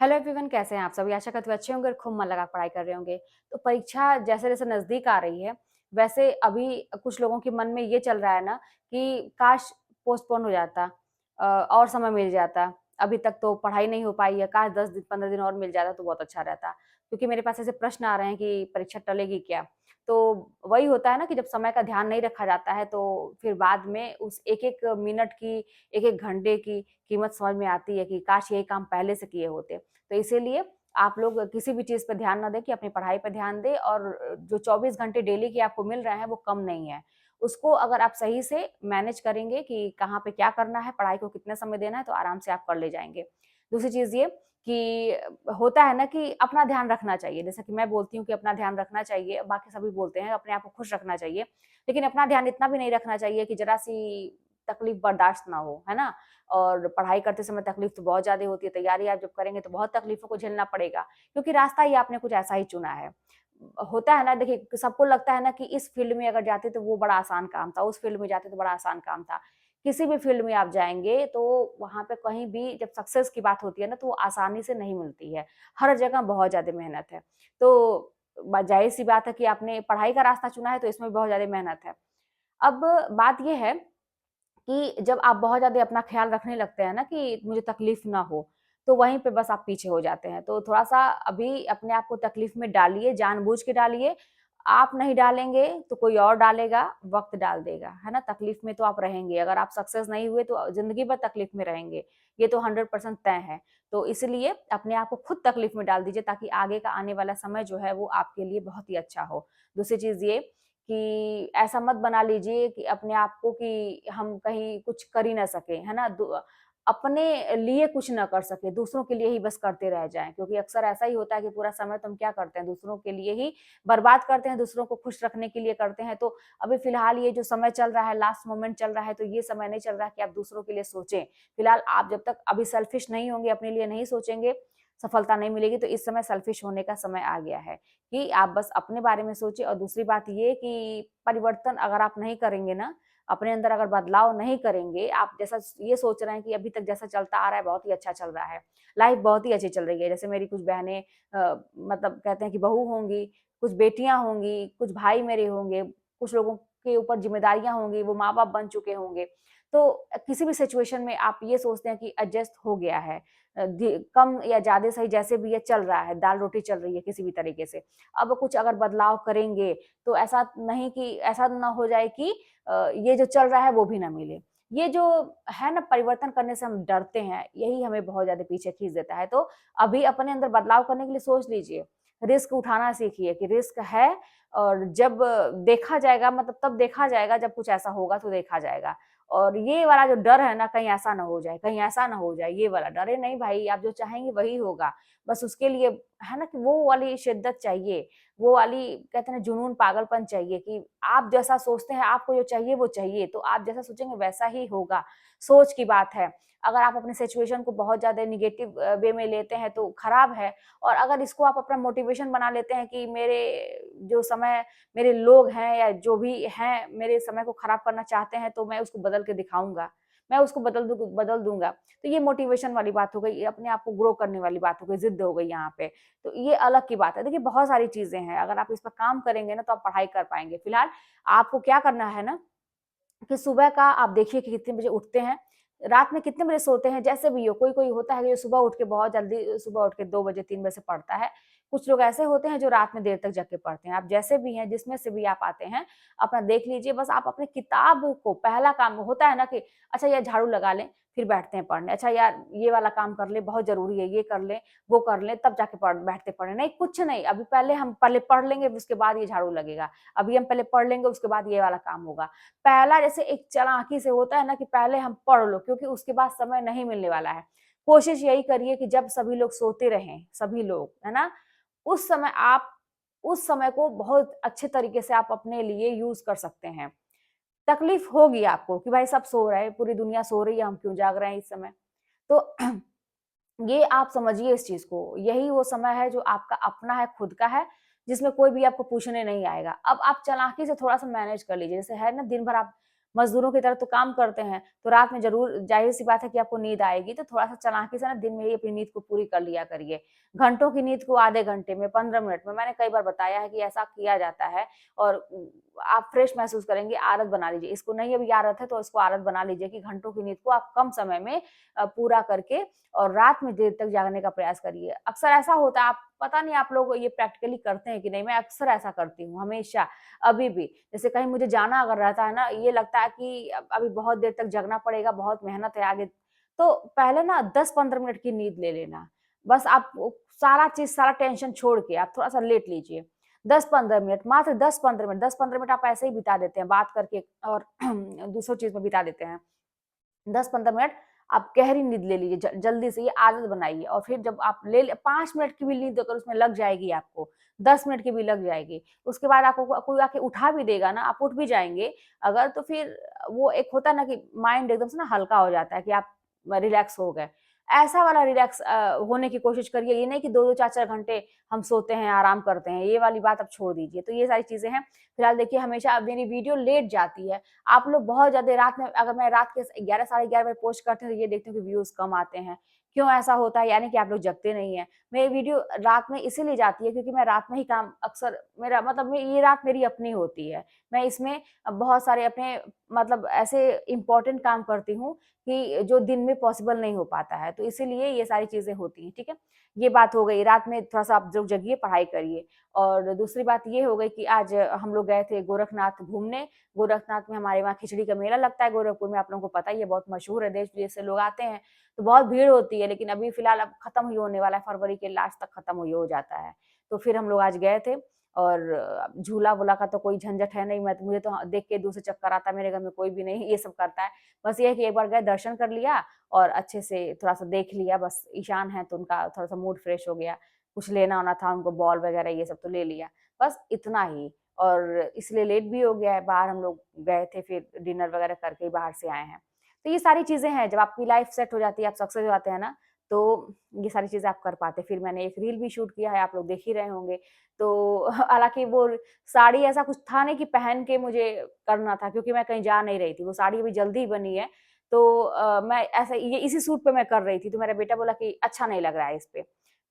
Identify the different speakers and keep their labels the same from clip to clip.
Speaker 1: Hello everyone, कैसे हैं आप सभी? आशा करते हुए अच्छे होंगे और खूब मन लगा पढ़ाई कर रहे होंगे। तो परीक्षा जैसे-जैसे नज़दीक आ रही है, वैसे अभी कुछ लोगों के मन में ये चल रहा है ना कि काश पोस्टपोन हो जाता, और समय मिल जाता। अभी तक तो पढ़ाई नहीं हो पाई है, काश 10 दिन 15 दिन और मिल जाता तो बहुत अच्छा रहता। क्योंकि मेरे पास ऐसे प्रश्न आ रहे हैं कि परीक्षा टलेगी क्या? तो वही होता है ना कि जब समय का ध्यान नहीं रखा जाता है, तो फिर बाद में उस एक-एक मिनट की, एक-एक घंटे की कीमत समझ में आती है कि काश यही काम पहले से किए होते। तो इसीलिए आप लोग किसी भी चीज़ पे ध्यान ना दें कि अपनी पढ़ाई पे ध्यान दें, और जो 24 घंटे डेली के आपको मिल रहे हैं वो कम नहीं है। उसको अगर आप सही से मैनेज करेंगे कि कहाँ पे क्या करना है, पढ़ाई को कितना समय देना है, तो आराम से आप कर ले जाएँगे। दूसरी चीज़ ये कि होता है ना कि अपना ध्यान रखना चाहिए, जैसे कि मैं बोलती हूँ कि अपना ध्यान रखना चाहिए, बाकी सभी बोलते हैं अपने आप को खुश रखना चाहिए। लेकिन अपना ध्यान इतना भी नहीं रखना चाहिए कि ज़रा-सी तकलीफ़ बर्दाश्त ना हो, है ना? और पढ़ाई करते समय तकलीफ तो बहुत ज़्यादा होती है, तैयारी आप जब करेंगे तो बहुत तकलीफ़ों को झेलना पड़ेगा, क्योंकि रास्ता ही आपने कुछ ऐसा ही चुना है। होता है ना, देखिए सबको लगता है ना कि इस फ़ील्ड में अगर जाते तो वो बड़ा आसान काम था, उस फ़ील्ड में जाते तो बड़ा आसान काम था। किसी भी फ़ील्ड में आप जाएँगे तो वहाँ पे कहीं भी जब सक्सेस की बात होती है ना, तो वो आसानी से नहीं मिलती है। हर जगह बहुत ज़्यादा मेहनत है। तो ज़ाहिर-सी बात है कि आपने पढ़ाई का रास्ता चुना है तो इसमें भी बहुत ज़्यादा मेहनत है। अब बात ये है कि जब आप बहुत ज़्यादा अपना ख़्याल रखने लगते हैं ना कि मुझे तकलीफ़ ना हो, तो वहीं पे बस आप पीछे हो जाते हैं। तो थोड़ा-सा अभी अपने आप को तकलीफ़ में डालिए, जानबूझ के डालिए। आप नहीं डालेंगे तो कोई और डालेगा, वक़्त डाल देगा, है ना? तकलीफ़ में तो आप रहेंगे, अगर आप सक्सेस नहीं हुए तो ज़िंदगी भर तकलीफ़ में रहेंगे, ये तो 100% तय है। तो इसलिए अपने आप को खुद तकलीफ़ में डाल दीजिए, ताकि आगे का आने वाला समय जो है वो आपके लिए बहुत ही अच्छा हो। दूसरी चीज़ ये कि ऐसा मत बना लीजिए कि अपने आप को कि हम कहीं कुछ कर ही ना सकें, है ना? अपने लिए कुछ ना कर सकें, दूसरों के लिए ही बस करते रह जाएँ, क्योंकि अक्सर ऐसा ही होता है कि पूरा समय तो हम क्या करते हैं, दूसरों के लिए ही बर्बाद करते हैं, दूसरों को खुश रखने के लिए करते हैं। तो अभी फ़िलहाल ये जो समय चल रहा है, लास्ट मोमेंट चल रहा है, तो ये समय नहीं चल रहा है कि आप दूसरों के लिए सोचें। फ़िलहाल आप जब तक अभी सेल्फ़िश नहीं होंगे, अपने लिए नहीं सोचेंगे, सफलता नहीं मिलेगी। तो इस समय सेल्फ़िश होने का समय आ गया है। कि आप बस अपने बारे में सोचिए, और दूसरी बात ये कि परिवर्तन अगर आप नहीं करेंगे ना, अपने अंदर अगर बदलाव नहीं करेंगे, आप जैसा ये सोच रहे हैं कि अभी तक जैसा चलता आ रहा है बहुत ही अच्छा चल रहा है, लाइफ बहुत ही अच्छी चल रही है। जैसे मेरी कुछ बहनें मतलब कहते हैं कि बहू होंगी, कुछ बेटियाँ होंगी, कुछ भाई मेरे होंगे, कुछ लोगों के ऊपर ज़िम्मेदारियाँ होंगी, वो माँ-बाप बन चुके होंगे। तो किसी भी सिचुएशन में आप ये सोचते हैं कि एडजस्ट हो गया है, धी कम या ज़्यादा सही जैसे भी ये चल रहा है, दाल-रोटी चल रही है किसी भी तरीके से। अब कुछ अगर बदलाव करेंगे, तो ऐसा नहीं कि ऐसा ना हो जाए कि ये जो चल रहा है वो भी ना मिले। ये जो है ना, परिवर्तन करने से हम डरते हैं, यही हमें बहुत ज़्यादा पीछे खींच देता है। तो अभी अपने अंदर बदलाव करने के लिए सोच लीजिए, रिस्क उठाना सीखिए कि रिस्क है, और जब देखा जाएगा, मतलब तब देखा जाएगा जब कुछ ऐसा होगा तो देखा जाएगा। और ये वाला जो डर है ना, कहीं ऐसा ना हो जाए, कहीं ऐसा ना हो जाए, ये वाला डर है नहीं भाई, आप जो चाहेंगे वही होगा। बस उसके लिए है ना कि वो वाली शिद्दत चाहिए, वो वाली कहते हैं ना जुनून, पागलपन चाहिए कि आप जैसा सोचते हैं, आपको जो चाहिए वो चाहिए, तो आप जैसा सोचेंगे वैसा ही होगा। सोच की बात है। अगर आप अपनी सिचुएशन को बहुत ज़्यादा नेगेटिव वे में लेते हैं तो खराब है, और अगर इसको आप अपना मोटिवेशन बना लेते हैं कि मेरे जो समय मेरे लोग हैं या जो भी हैं, मेरे समय को खराब करना चाहते हैं, तो मैं उसको बदल के दिखाऊँगा, मैं उसको बदल दूँगा। तो ये मोटिवेशन वाली बात हो गई, ये अपने आप को ग्रो करने वाली बात हो गई, ज़िद हो गई यहाँ पे। तो ये अलग की बात है। देखिए बहुत सारी चीज़ें हैं, अगर आप इस पर काम करेंगे ना तो आप पढ़ाई कर पाएँगे। फिलहाल आपको क्या करना है ना कि सुबह का आप देखिए कि कितने बजे उठते हैं, रात में कितने बजे सोते हैं, जैसे भी हो। कोई-कोई होता है कि जो सुबह उठ के बहुत जल्दी सुबह उठ के 2 बजे 3 बजे से पढ़ता है। कुछ लोग ऐसे होते हैं जो रात में देर तक जग के पढ़ते हैं। आप जैसे भी हैं, जिसमें से भी आप आते हैं, अपना देख लीजिए। बस आप अपनी किताब को पहला काम होता है ना कि अच्छा यार झाड़ू लगा लें, फिर बैठते हैं पढ़ने। अच्छा यार ये वाला काम कर लें, बहुत ज़रूरी है, ये कर लें, वो कर लें, तब जाके बैठते पढ़ने। नहीं, कुछ नहीं, अभी पहले हम पहले पढ़ लेंगे, उसके बाद ये झाड़ू लगेगा। अभी हम पहले पढ़ लेंगे, उसके बाद ये वाला काम होगा। पहला जैसे एक चालाकी से होता है ना कि पहले हम पढ़ लो, क्योंकि उसके बाद समय नहीं मिलने वाला है। कोशिश यही करिए कि जब सभी लोग सोते रहें, सभी लोग, है ना? उस समय आप उस समय को बहुत अच्छे तरीके से आप अपने लिए यूज़ कर सकते हैं। तकलीफ होगी आपको कि भाई सब सो रहे हैं, पूरी दुनिया सो रही है, हम क्यों जाग रहे हैं इस समय? तो ये आप समझिए इस चीज़ को, यही वो समय है जो आपका अपना है, खुद का है, जिसमें कोई भी आपको पूछने नहीं आएगा। अब आप चालाकी से थोड़ा-सा मैनेज कर लीजिए, जैसे है ना दिन भर आप मज़दूरों की तरह तो काम करते हैं, तो रात में ज़रूर ज़ाहिर-सी बात है कि आपको नींद आएगी, तो थोड़ा-सा चालाकी से ना दिन में ही अपनी नींद को पूरी कर लिया करिए। घंटों की नींद को आधे घंटे में, 15 मिनट में, मैंने कई बार बताया है कि ऐसा किया जाता है और आप फ्रेश महसूस करेंगे, आदत बना लीजिए। इसको नहीं अभी आदत है तो इसको आदत बना लीजिए कि घंटों की नींद को आप कम समय में पूरा करके और रात में देर तक जागने का प्रयास करिए। अक्सर ऐसा होता है, आप पता नहीं आप लोग ये प्रैक्टिकली करते हैं कि नहीं, मैं अक्सर ऐसा करती हूँ, हमेशा, अभी भी। जैसे कहीं मुझे जाना अगर रहता है ना, ये लगता है कि अभी बहुत देर तक जगना पड़ेगा, बहुत मेहनत है आगे, तो पहले ना 10-15 मिनट की नींद ले लेना। बस आप सारा चीज़, सारा टेंशन छोड़ के आप थोड़ा-सा लेट लीजिए। 10-15 मिनट, मात्र 10-15 मिनट, 10-15 मिनट आप ऐसे ही बिता देते हैं बात करके और दूसरों चीज़ में बिता देते हैं। 10-15 मिनट आप गहरी नींद ले लीजिए, जल्दी से ये आदत बनाइए और फिर जब आप 5 मिनट की भी नींद अगर उसमें लग जाएगी आपको, 10 मिनट की भी लग जाएगी, उसके बाद आपको कोई आके उठा भी देगा ना, आप उठ भी जाएँगे अगर, तो फिर वो एक होता है ना कि माइंड एकदम से ना हल्का हो जाता है कि आप रिलैक्स हो गए। ऐसा वाला रिलैक्स होने की कोशिश करिए, ये नहीं कि 2-2 4-4 घंटे हम सोते हैं, आराम करते हैं, ये वाली बात आप छोड़ दीजिए। तो ये सारी चीज़ें हैं। फिलहाल देखिए, हमेशा मेरी वीडियो लेट जाती है, आप लोग बहुत ज़्यादा रात में, अगर मैं रात के 11 साढ़े 11 बजे पोस्ट करती हूँ, तो ये देखती हूँ कि व्यूज़ कम आते हैं। क्यों ऐसा होता है? यानी कि आप लोग जगते नहीं हैं। मेरी वीडियो रात में इसीलिए जाती है क्योंकि मैं रात में ही काम अक्सर, मेरा मतलब ये रात मेरी अपनी होती है। मैं इसमें बहुत सारे अपने मतलब ऐसे इम्पोर्टेंट काम करती हूँ कि जो दिन में पॉसिबल नहीं हो पाता है, तो इसीलिए ये सारी चीज़ें होती हैं, ठीक है? ये बात हो गई, रात में थोड़ा-सा आप लोग जगिए, पढ़ाई करिए। और दूसरी बात ये हो गई कि आज हम लोग गए थे गोरखनाथ घूमने। गोरखनाथ में हमारे वहाँ खिचड़ी का मेला लगता है गोरखपुर में, आप लोगों को पता ही है, बहुत मशहूर है, देश-विदेश से लोग आते हैं, तो बहुत भीड़ होती है, लेकिन अभी फिलहाल अब खत्म ही होने वाला है, फरवरी के लास्ट तक खत्म ही हो जाता है। तो फिर हम लोग आज गए थे और झूला-वूला का तो कोई झंझट है नहीं, मैं तो, मुझे तो देख के दूर से चक्कर आता है, मेरे घर में कोई भी नहीं ये सब करता है। बस ये है कि एक बार गए, दर्शन कर लिया और अच्छे से थोड़ा-सा देख लिया, बस ईशान है तो उनका थोड़ा-सा मूड फ्रेश हो गया। कुछ लेना-ओना था उनको, बॉल वगैरह ये सब तो ले लिया। बस इतना ही, और इसलिए लेट भी हो गया है, बाहर हम लोग गए थे, फिर डिनर वगैरह करके ही बाहर से आए हैं। तो ये सारी चीज़ें हैं, जब आपकी लाइफ़ सेट हो जाती है, आप सक्सेस हो जाते हैं ना, तो ये सारी चीज़ें आप कर पाते हैं। फिर मैंने एक रील भी शूट किया है, आप लोग देख ही रहे होंगे। तो हालाँकि वो साड़ी ऐसा कुछ था नहीं कि पहन के मुझे करना था, क्योंकि मैं कहीं जा नहीं रही थी, वो साड़ी अभी जल्दी ही बनी है। तो मैं ऐसा ये इसी सूट पे मैं कर रही थी, तो मेरा बेटा बोला कि अच्छा नहीं लग रहा है इस पे।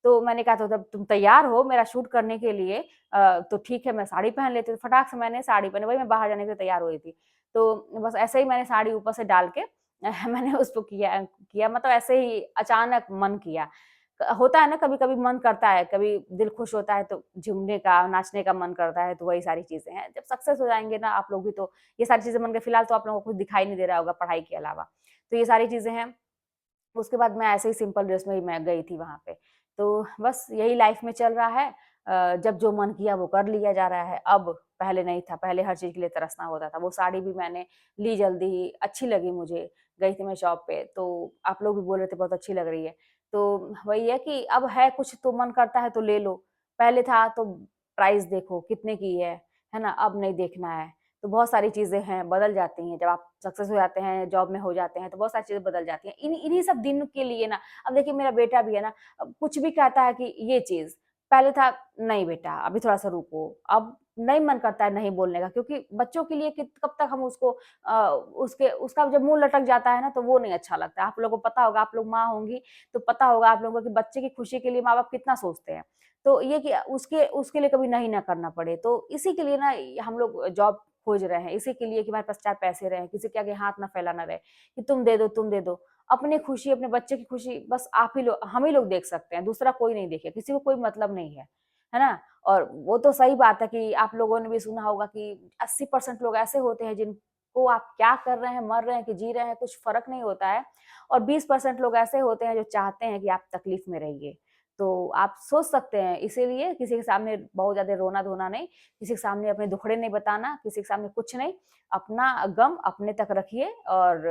Speaker 1: तो मैंने कहा, तो जब तुम तैयार हो मेरा शूट करने के लिए तो ठीक है, मैं साड़ी पहन लेती हूँ। फटाक से मैंने साड़ी पहनी, वही मैं बाहर जाने के लिए तैयार हुई थी। तो बस ऐसे ही मैंने साड़ी ऊपर से डाल के मैंने उसको किया किया मतलब ऐसे ही अचानक मन किया। होता है ना, कभी-कभी मन करता है, कभी दिल खुश होता है तो झूमने का, नाचने का मन करता है, तो वही सारी चीज़ें हैं। जब सक्सेस हो जाएँगे ना आप लोग भी, तो ये सारी चीज़ें मन के, फिलहाल तो आप लोगों को कुछ दिखाई नहीं दे रहा होगा पढ़ाई के अलावा। तो ये सारी चीज़ें हैं। उसके बाद मैं ऐसे ही सिंपल ड्रेस में ही मैं गई थी वहाँ पे। तो बस यही लाइफ़ में चल रहा है। जब जो मन किया वो कर लिया जा रहा है। अब पहले नहीं था, पहले हर चीज़ के लिए तरसना होता था। वो साड़ी भी मैंने ली जल्दी ही, अच्छी लगी मुझे। गई थी मैं शॉप पे, तो आप लोग भी बोल रहे थे बहुत अच्छी लग रही है। तो वही है कि अब है कुछ तो मन करता है तो ले लो। पहले था तो प्राइस देखो कितने की है ना? अब नहीं देखना है। तो बहुत सारी चीज़ें हैं, बदल जाती हैं। जब आप सक्सेस हो जाते हैं, जॉब में हो जाते हैं, तो बहुत सारी चीज़ें बदल जाती हैं। इन्हीं सब दिन के लिए ना, अब देखिए मेरा बेटा भी है ना, कुछ भी कहता है कि ये चीज़, पहले था नहीं बेटा अभी थोड़ा-सा रुको, अब नहीं मन करता है नहीं बोलने का, क्योंकि बच्चों के लिए कब तक हम उसको उसके उसका जब मुँह लटक जाता है ना, तो वो नहीं अच्छा लगता है। आप लोगों को पता होगा, आप लोग माँ होंगी, तो पता होगा आप लोगों को कि बच्चे की खुशी के लिए माँ-बाप कितना सोचते हैं। तो ये कि उसके उसके लिए कभी नहीं ना करना पड़े, तो इसी के लिए ना हम लोग जॉब खोज रहे हैं, इसी के लिए कि हमारे पास 4 पैसे रहें, किसी के आगे हाथ ना फैलाना रहे, कि तुम दे दो, तुम दे दो। अपनी खुशी, अपने बच्चे की खुशी बस आप ही लोग, हम ही लोग देख सकते हैं, दूसरा कोई नहीं देखेगा, किसी को कोई मतलब नहीं है ना? और वो तो सही बात है कि आप लोगों ने भी सुना होगा कि 80% लोग ऐसे होते हैं जिनको आप क्या कर रहे हैं, मर रहे हैं कि जी रहे हैं, कुछ फ़र्क नहीं होता है, और 20% लोग ऐसे होते हैं जो चाहते हैं कि आप तकलीफ़ में रहिए। तो आप सोच सकते हैं, इसीलिए किसी के सामने बहुत ज़्यादा रोना-धोना नहीं, किसी के सामने अपने दुखड़े नहीं बताना, किसी के सामने कुछ नहीं, अपना गम अपने तक रखिए और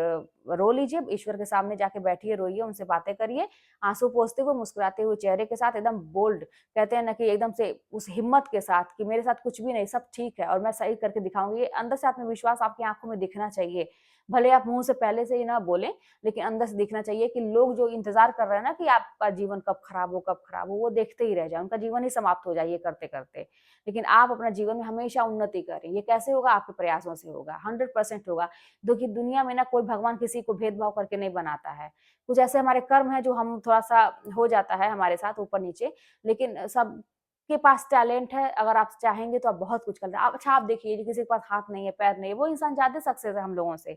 Speaker 1: रो लीजिए, ईश्वर के सामने जाके बैठिए, रोइए, उनसे बातें करिए, आँसू पोंछते हुए, मुस्कुराते हुए चेहरे के साथ, एकदम बोल्ड, कहते हैं ना कि एकदम से उस हिम्मत के साथ कि मेरे साथ कुछ भी नहीं, सब ठीक है और मैं सही करके दिखाऊँगी। ये अंदर से आत्मविश्वास आपकी आँखों में दिखना चाहिए। भले आप मुँह से पहले से ही ना बोलें, लेकिन अंदर से दिखना चाहिए कि लोग जो इंतज़ार कर रहे हैं ना कि आपका जीवन कब खराब हो, वो देखते ही रह जाएँ, उनका जीवन ही समाप्त हो जाए ये करते-करते। लेकिन आप अपना जीवन में हमेशा उन्नति करें, ये कैसे होगा? आपके प्रयासों से होगा, 100% होगा। देखिए दुनिया में ना कोई भगवान किसी को भेदभाव करके नहीं बनाता है। कुछ ऐसे हमारे कर्म हैं जो हम थोड़ा-सा हो जाता है हमारे साथ ऊपर-नीचे, लेकिन सबके पास टैलेंट है, अगर आप चाहेंगे तो आप बहुत कुछ कर अच्छा आप देखिए कि किसी के पास हाथ नहीं है, पैर नहीं है, वो इंसान ज़्यादा सक्सेस है हम लोगों से।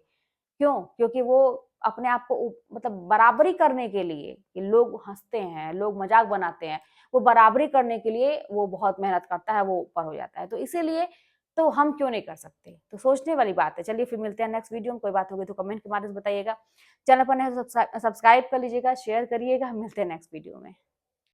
Speaker 1: क्यों? क्योंकि वो अपने आप को मतलब बराबरी करने के लिए कि लोग हँसते हैं, लोग मज़ाक बनाते हैं, वो बराबरी करने के लिए वो बहुत मेहनत करता है, वो ऊपर हो जाता है। तो इसीलिए तो हम क्यों नहीं कर सकते? तो सोचने वाली बात है। चलिए फिर मिलते हैं नेक्स्ट वीडियो में, कोई बात होगी तो कमेंट के माध्यम से बताइएगा। चैनल पर नए हैं तो सब्सक्राइब कर लीजिएगा, शेयर करिएगा, मिलते हैं नेक्स्ट वीडियो में।